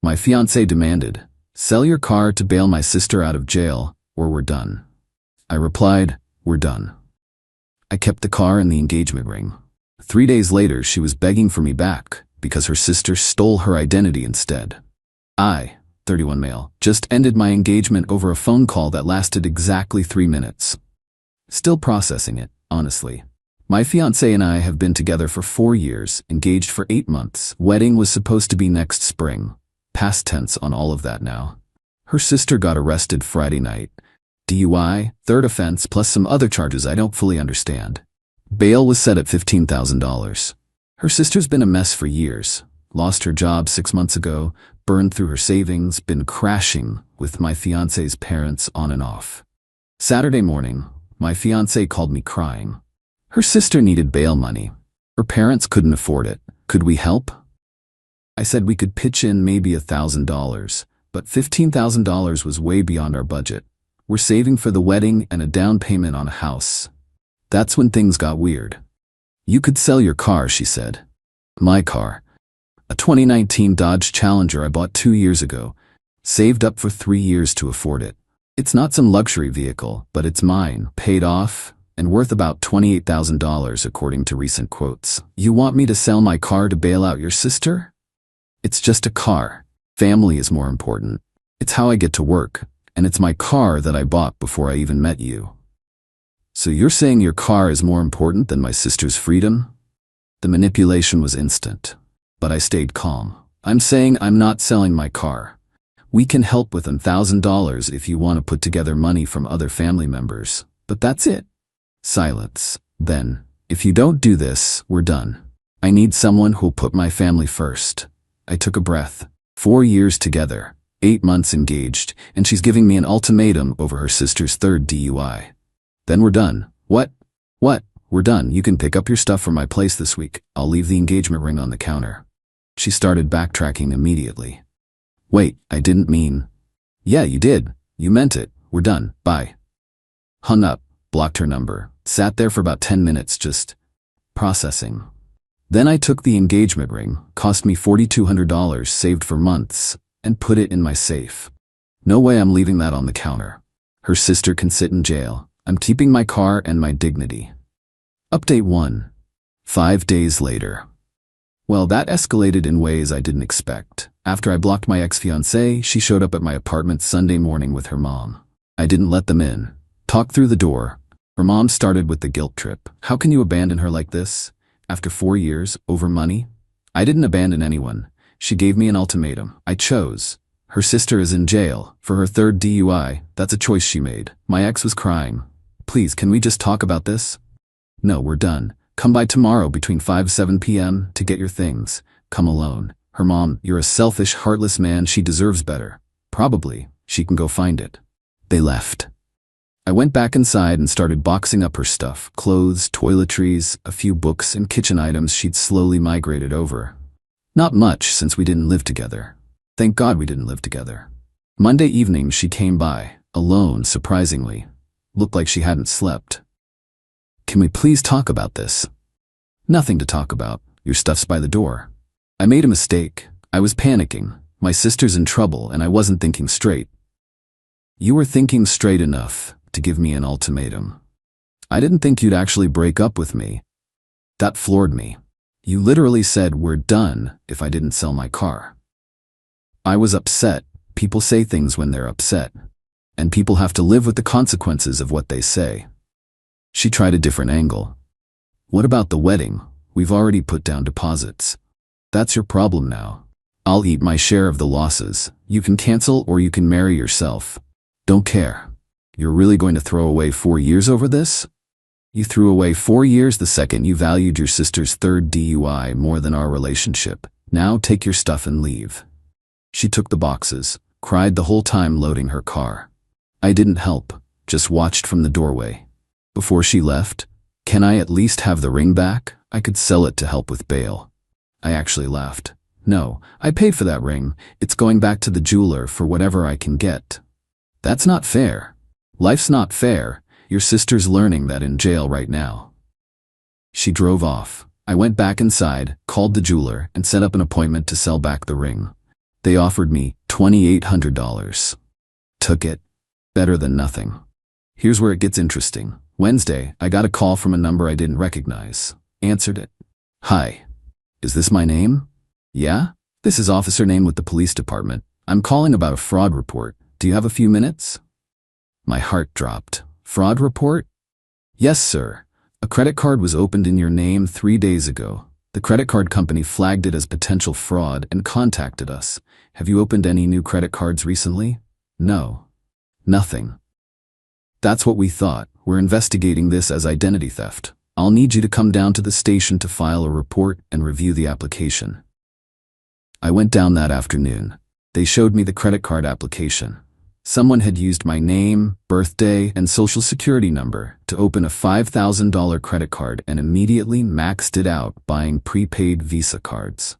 My fiancé demanded, "Sell your car to bail my sister out of jail, or we're done." I replied, "We're done." I kept the car and the engagement ring. 3 days later, she was begging for me back because her sister stole her identity instead. I, 31 male, just ended my engagement over a phone call that lasted exactly 3 minutes. Still processing it, honestly. My fiancé and I have been together for 4 years, engaged for 8 months. Wedding was supposed to be next spring. Past tense on all of that now. Her sister got arrested Friday night. DUI, third offense, plus some other charges I don't fully understand. Bail was set at $15,000. Her sister's been a mess for years. Lost her job 6 months ago, burned through her savings, been crashing with my fiancé's parents on and off. Saturday morning, my fiancé called me crying. Her sister needed bail money. Her parents couldn't afford it. Could we help? I said we could pitch in maybe $1,000, but $15,000 was way beyond our budget. We're saving for the wedding and a down payment on a house. That's when things got weird. "You could sell your car," she said. My car. A 2019 Dodge Challenger I bought 2 years ago. Saved up for 3 years to afford it. It's not some luxury vehicle, but it's mine, paid off, and worth about $28,000 according to recent quotes. "You want me to sell my car to bail out your sister?" It's just a car. Family is more important. It's how I get to work, and it's my car that I bought before I even met you. "So you're saying your car is more important than my sister's freedom?" The manipulation was instant, but I stayed calm. "I'm saying I'm not selling my car. We can help with $1,000 if you want to put together money from other family members, but that's it." Silence. Then, "If you don't do this, we're done. I need someone who'll put my family first." I took a breath. 4 years together, 8 months engaged, and she's giving me an ultimatum over her sister's third DUI. "Then we're done." What? "We're done. You can pick up your stuff from my place this week. I'll leave the engagement ring on the counter." She started backtracking immediately. "Wait, I didn't mean..." "Yeah, you did. You meant it. We're done. Bye." Hung up, blocked her number, sat there for about 10 minutes just processing. Then I took the engagement ring, cost me $4,200 saved for months, and put it in my safe. No way I'm leaving that on the counter. Her sister can sit in jail. I'm keeping my car and my dignity. Update 1. 5 days later. Well, that escalated in ways I didn't expect. After I blocked my ex-fiancée, she showed up at my apartment Sunday morning with her mom. I didn't let them in. Talked through the door. Her mom started with the guilt trip. "How can you abandon her like this? After 4 years, over money?" I didn't abandon anyone. She gave me an ultimatum. I chose. Her sister is in jail for her third DUI. That's a choice she made. My ex was crying. "Please, can we just talk about this?" "No, we're done. Come by tomorrow between 5-7 p.m. to get your things. Come alone." Her mom, "You're a selfish, heartless man. She deserves better." "Probably. She can go find it." They left. I went back inside and started boxing up her stuff, clothes, toiletries, a few books and kitchen items she'd slowly migrated over. Not much since we didn't live together. Thank God we didn't live together. Monday evening she came by, alone surprisingly. Looked like she hadn't slept. "Can we please talk about this?" "Nothing to talk about. Your stuff's by the door." I made a mistake. I was panicking. My sister's in trouble and I wasn't thinking straight. "You were thinking straight enough to give me an ultimatum. I didn't think you'd actually break up with me." That floored me. "You literally said we're done if I didn't sell my car." I was upset. People say things when they're upset, and people have to live with the consequences of what they say. She tried a different angle. "What about the wedding? We've already put down deposits. That's your problem now. I'll eat my share of the losses. You can cancel or you can marry yourself. Don't care." "You're really going to throw away 4 years over this?" "You threw away 4 years the second you valued your sister's third DUI more than our relationship. Now take your stuff and leave." She took the boxes, cried the whole time loading her car. I didn't help, just watched from the doorway. Before she left, "Can I at least have the ring back? I could sell it to help with bail." I actually laughed. "No, I paid for that ring. It's going back to the jeweler for whatever I can get." "That's not fair." "Life's not fair. Your sister's learning that in jail right now." She drove off. I went back inside, called the jeweler, and set up an appointment to sell back the ring. They offered me $2,800. Took it. Better than nothing. Here's where it gets interesting. Wednesday, I got a call from a number I didn't recognize. Answered it. Hi. Is this my name? Yeah? This is officer name with the police department. I'm calling about a fraud report. Do you have a few minutes? My heart dropped. Fraud report? Yes, sir. A credit card was opened in your name 3 days ago. The credit card company flagged it as potential fraud and contacted us. Have you opened any new credit cards recently? No. Nothing. That's what we thought. We're investigating this as identity theft. I'll need you to come down to the station to file a report and review the application. I went down that afternoon. They showed me the credit card application. Someone had used my name, birthday, and social security number to open a $5,000 credit card and immediately maxed it out buying prepaid Visa cards.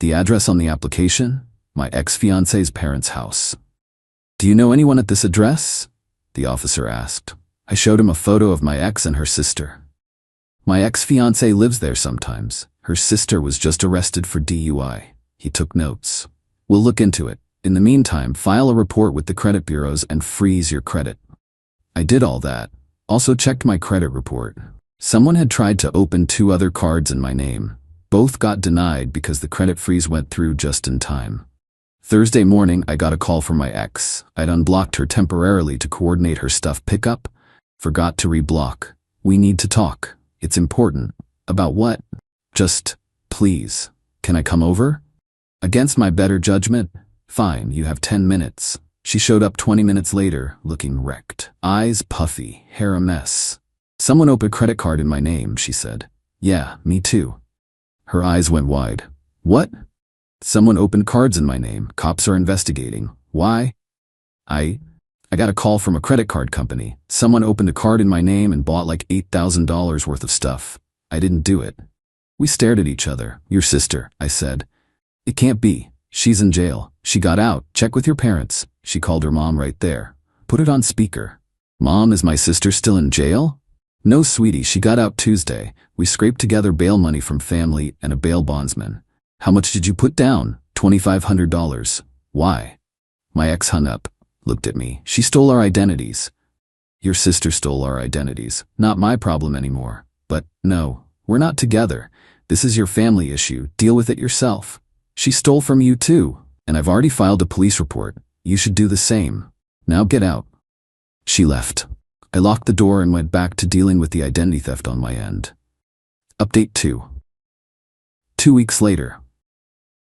The address on the application? My ex-fiancée's parents' house. Do you know anyone at this address? The officer asked. I showed him a photo of my ex and her sister. My ex-fiancée lives there sometimes. Her sister was just arrested for DUI. He took notes. We'll look into it. In the meantime, file a report with the credit bureaus and freeze your credit. I did all that. Also checked my credit report. Someone had tried to open 2 other cards in my name. Both got denied because the credit freeze went through just in time. Thursday morning, I got a call from my ex. I'd unblocked her temporarily to coordinate her stuff pickup. Forgot to reblock. We need to talk. It's important. About what? Just, please. Can I come over? Against my better judgment? Fine, you have 10 minutes. She showed up 20 minutes later, looking wrecked. Eyes puffy, hair a mess. Someone opened a credit card in my name, she said. Yeah, me too. Her eyes went wide. What? Someone opened cards in my name. Cops are investigating. Why? I got a call from a credit card company. Someone opened a card in my name and bought like $8,000 worth of stuff. I didn't do it. We stared at each other. Your sister, I said. It can't be. She's in jail. She got out. Check with your parents. She called her mom right there. Put it on speaker. Mom, is my sister still in jail? No, sweetie, she got out Tuesday. We scraped together bail money from family and a bail bondsman. How much did you put down? $2,500. Why? My ex hung up, looked at me. She stole our identities. Your sister stole our identities. Not my problem anymore. But no, we're not together. This is your family issue. Deal with it yourself. She stole from you too, and I've already filed a police report. You should do the same. Now get out. She left. I locked the door and went back to dealing with the identity theft on my end. Update 2. 2 weeks later.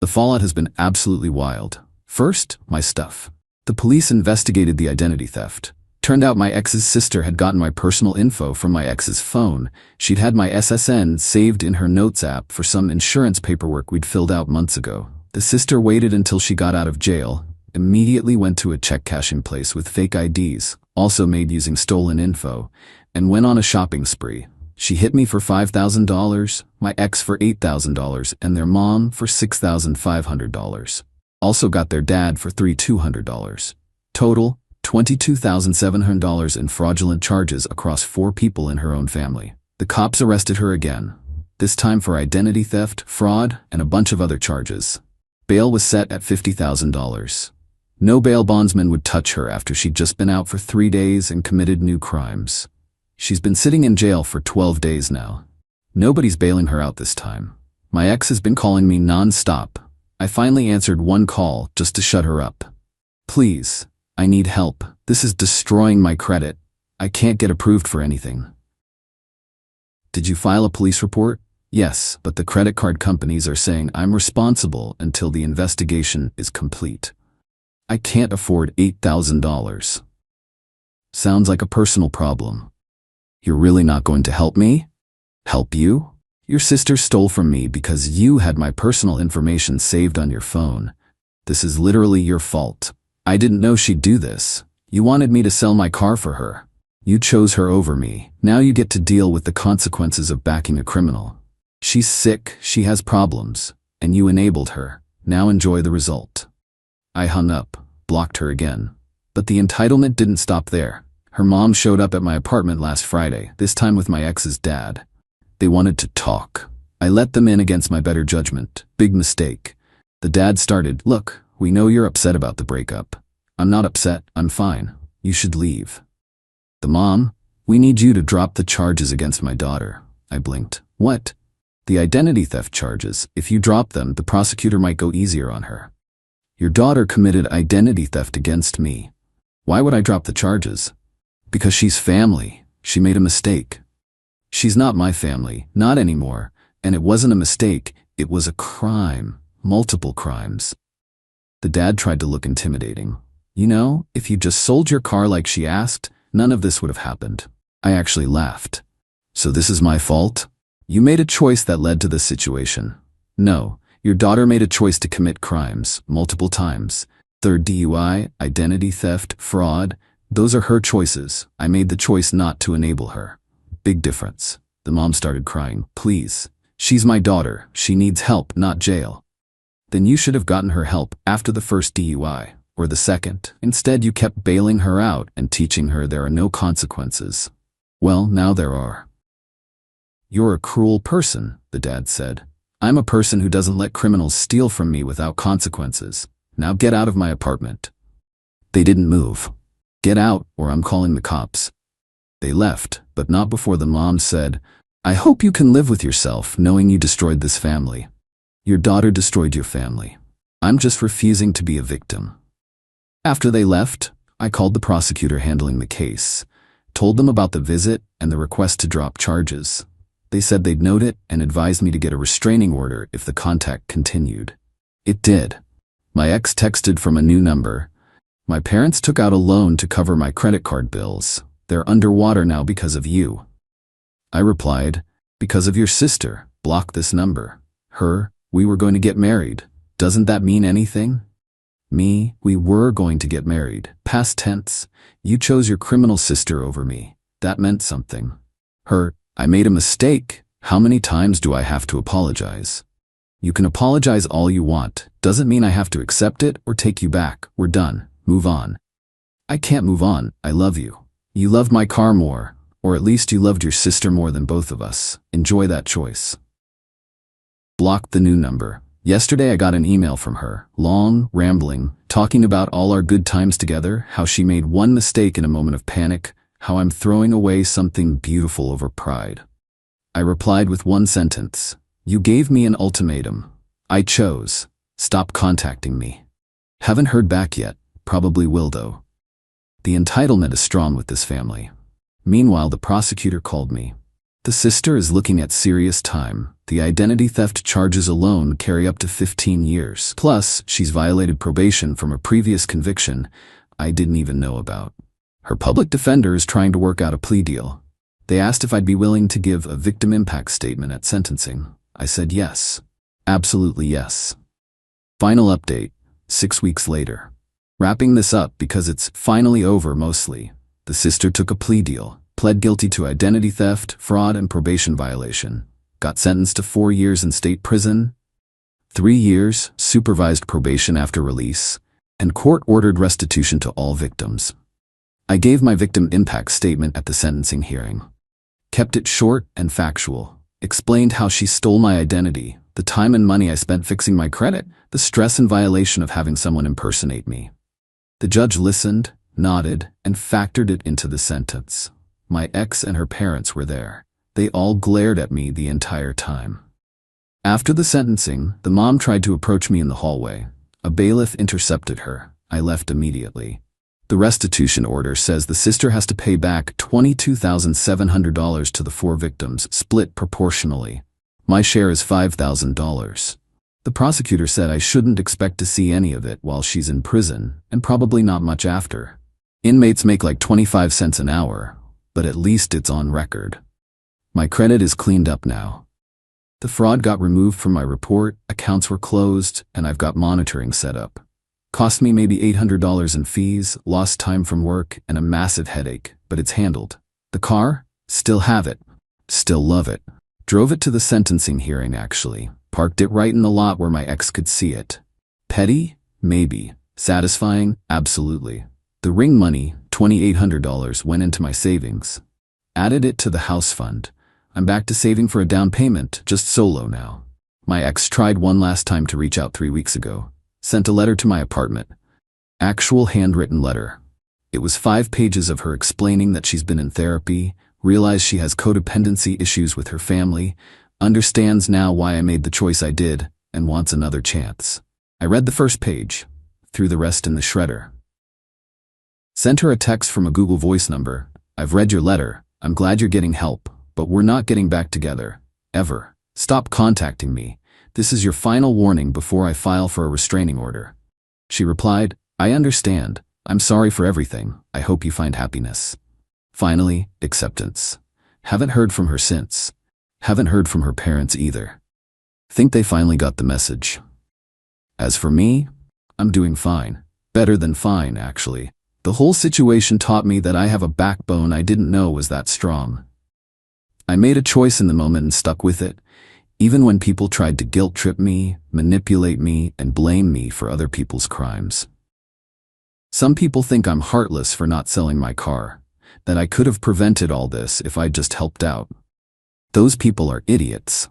The fallout has been absolutely wild. First, my stuff. The police investigated the identity theft. Turned out my ex's sister had gotten my personal info from my ex's phone. She'd had my SSN saved in her notes app for some insurance paperwork we'd filled out months ago. The sister waited until she got out of jail, immediately went to a check cashing place with fake IDs, also made using stolen info, and went on a shopping spree. She hit me for $5,000, my ex for $8,000, and their mom for $6,500. Also got their dad for $3,200. Total, $22,700 in fraudulent charges across 4 people in her own family. The cops arrested her again, this time for identity theft, fraud, and a bunch of other charges. Bail was set at $50,000. No bail bondsman would touch her after she'd just been out for 3 days and committed new crimes. She's been sitting in jail for 12 days now. Nobody's bailing her out this time. My ex has been calling me non-stop. I finally answered one call just to shut her up. Please. I need help. This is destroying my credit. I can't get approved for anything. Did you file a police report? Yes, but the credit card companies are saying I'm responsible until the investigation is complete. I can't afford $8,000. Sounds like a personal problem. You're really not going to help me? Help you? Your sister stole from me because you had my personal information saved on your phone. This is literally your fault. I didn't know she'd do this. You wanted me to sell my car for her. You chose her over me. Now you get to deal with the consequences of backing a criminal. She's sick, she has problems, and you enabled her. Now enjoy the result. I hung up, blocked her again. But the entitlement didn't stop there. Her mom showed up at my apartment last Friday, this time with my ex's dad. They wanted to talk. I let them in against my better judgment. Big mistake. The dad started, look, We know you're upset about the breakup. I'm not upset, I'm fine. You should leave. The mom, we need you to drop the charges against my daughter. I blinked. What? The identity theft charges. If you drop them, the prosecutor might go easier on her. Your daughter committed identity theft against me. Why would I drop the charges? Because she's family. She made a mistake. She's not my family, not anymore. And it wasn't a mistake, it was a crime. Multiple crimes. The dad tried to look intimidating. You know, if you just sold your car like she asked, none of this would have happened. I actually laughed. So this is my fault? You made a choice that led to this situation. No, your daughter made a choice to commit crimes, multiple times. Third DUI, identity theft, fraud. Those are her choices. I made the choice not to enable her. Big difference. The mom started crying. Please. She's my daughter. She needs help, not jail. Then you should have gotten her help after the first DUI, or the second. Instead, you kept bailing her out and teaching her there are no consequences. Well, now there are. You're a cruel person, the dad said. I'm a person who doesn't let criminals steal from me without consequences. Now get out of my apartment. They didn't move. Get out, or I'm calling the cops. They left, but not before the mom said, I hope you can live with yourself knowing you destroyed this family. Your daughter destroyed your family. I'm just refusing to be a victim. After they left, I called the prosecutor handling the case, told them about the visit and the request to drop charges. They said they'd note it and advised me to get a restraining order if the contact continued. It did. My ex texted from a new number. My parents took out a loan to cover my credit card bills. They're underwater now because of you. I replied, because of your sister. Block this number. Her, we were going to get married. Doesn't that mean anything? Me, we were going to get married. Past tense. You chose your criminal sister over me. That meant something. Her, I made a mistake. How many times do I have to apologize? You can apologize all you want. Doesn't mean I have to accept it or take you back. We're done. Move on. I can't move on. I love you. You loved my car more, or at least you loved your sister more than both of us. Enjoy that choice. Blocked the new number. Yesterday I got an email from her, long, rambling, talking about all our good times together, how she made one mistake in a moment of panic, how I'm throwing away something beautiful over pride. I replied with one sentence. You gave me an ultimatum. I chose. Stop contacting me. Haven't heard back yet. Probably will though. The entitlement is strong with this family. Meanwhile, the prosecutor called me. The sister is looking at serious time. The identity theft charges alone carry up to 15 years. Plus, she's violated probation from a previous conviction I didn't even know about. Her public defender is trying to work out a plea deal. They asked if I'd be willing to give a victim impact statement at sentencing. I said yes. Absolutely yes. Final update, 6 weeks later. Wrapping this up because it's finally over mostly. The sister took a plea deal, pled guilty to identity theft, fraud, and probation violation. Got sentenced to 4 years in state prison, 3 years supervised probation after release, and court-ordered restitution to all victims. I gave my victim impact statement at the sentencing hearing. Kept it short and factual. Explained how she stole my identity, the time and money I spent fixing my credit, the stress and violation of having someone impersonate me. The judge listened, nodded, and factored it into the sentence. My ex and her parents were there. They all glared at me the entire time. After the sentencing, the mom tried to approach me in the hallway. A bailiff intercepted her. I left immediately. The restitution order says the sister has to pay back $22,700 to the 4 victims, split proportionally. My share is $5,000. The prosecutor said I shouldn't expect to see any of it while she's in prison, and probably not much after. Inmates make like 25 cents an hour, but at least it's on record. My credit is cleaned up now. The fraud got removed from my report, accounts were closed, and I've got monitoring set up. Cost me maybe $800 in fees, lost time from work, and a massive headache, but it's handled. The car? Still have it. Still love it. Drove it to the sentencing hearing actually. Parked it right in the lot where my ex could see it. Petty? Maybe. Satisfying? Absolutely. The ring money, $2,800, went into my savings. Added it to the house fund. I'm back to saving for a down payment, just solo now. My ex tried one last time to reach out 3 weeks ago. Sent a letter to my apartment. Actual handwritten letter. It was 5 pages of her explaining that she's been in therapy, realized she has codependency issues with her family, understands now why I made the choice I did, and wants another chance. I read the first page, threw the rest in the shredder. Sent her a text from a Google Voice number. I've read your letter. I'm glad you're getting help, but we're not getting back together. Ever. Stop contacting me. This is your final warning before I file for a restraining order. She replied, I understand. I'm sorry for everything. I hope you find happiness. Finally, acceptance. Haven't heard from her since. Haven't heard from her parents either. Think they finally got the message. As for me, I'm doing fine. Better than fine, actually. The whole situation taught me that I have a backbone I didn't know was that strong. I made a choice in the moment and stuck with it, even when people tried to guilt trip me, manipulate me, and blame me for other people's crimes. Some people think I'm heartless for not selling my car, that I could have prevented all this if I'd just helped out. Those people are idiots.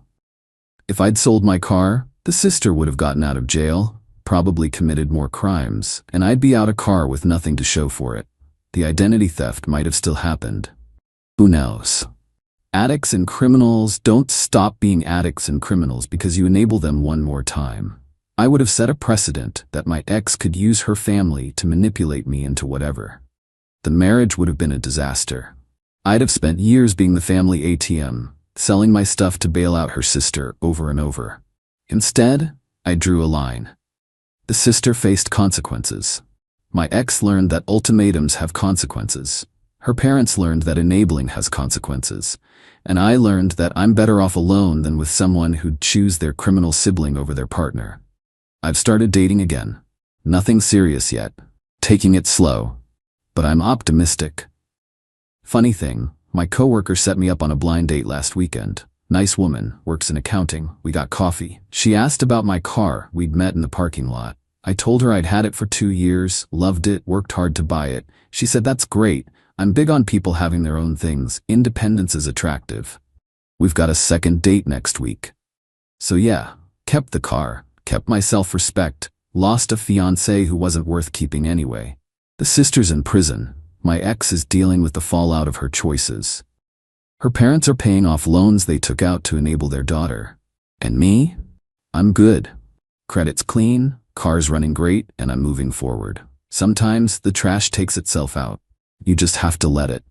If I'd sold my car, the sister would have gotten out of jail, probably committed more crimes, and I'd be out a car with nothing to show for it. The identity theft might have still happened. Who knows? Addicts and criminals don't stop being addicts and criminals because you enable them one more time. I would have set a precedent that my ex could use her family to manipulate me into whatever. The marriage would have been a disaster. I'd have spent years being the family ATM, selling my stuff to bail out her sister over and over. Instead, I drew a line. The sister faced consequences. My ex learned that ultimatums have consequences. Her parents learned that enabling has consequences. And I learned that I'm better off alone than with someone who'd choose their criminal sibling over their partner. I've started dating again. Nothing serious yet. Taking it slow. But I'm optimistic. Funny thing, my coworker set me up on a blind date last weekend. Nice woman, works in accounting. We got coffee. She asked about my car. We'd met in the parking lot. I told her I'd had it for 2 years, loved it, worked hard to buy it. She said, that's great. I'm big on people having their own things. Independence is attractive. We've got a second date next week. So yeah, kept the car, kept my self-respect, lost a fiancé who wasn't worth keeping anyway. The sister's in prison. My ex is dealing with the fallout of her choices. Her parents are paying off loans they took out to enable their daughter. And me? I'm good. Credit's clean, car's running great, and I'm moving forward. Sometimes the trash takes itself out. You just have to let it.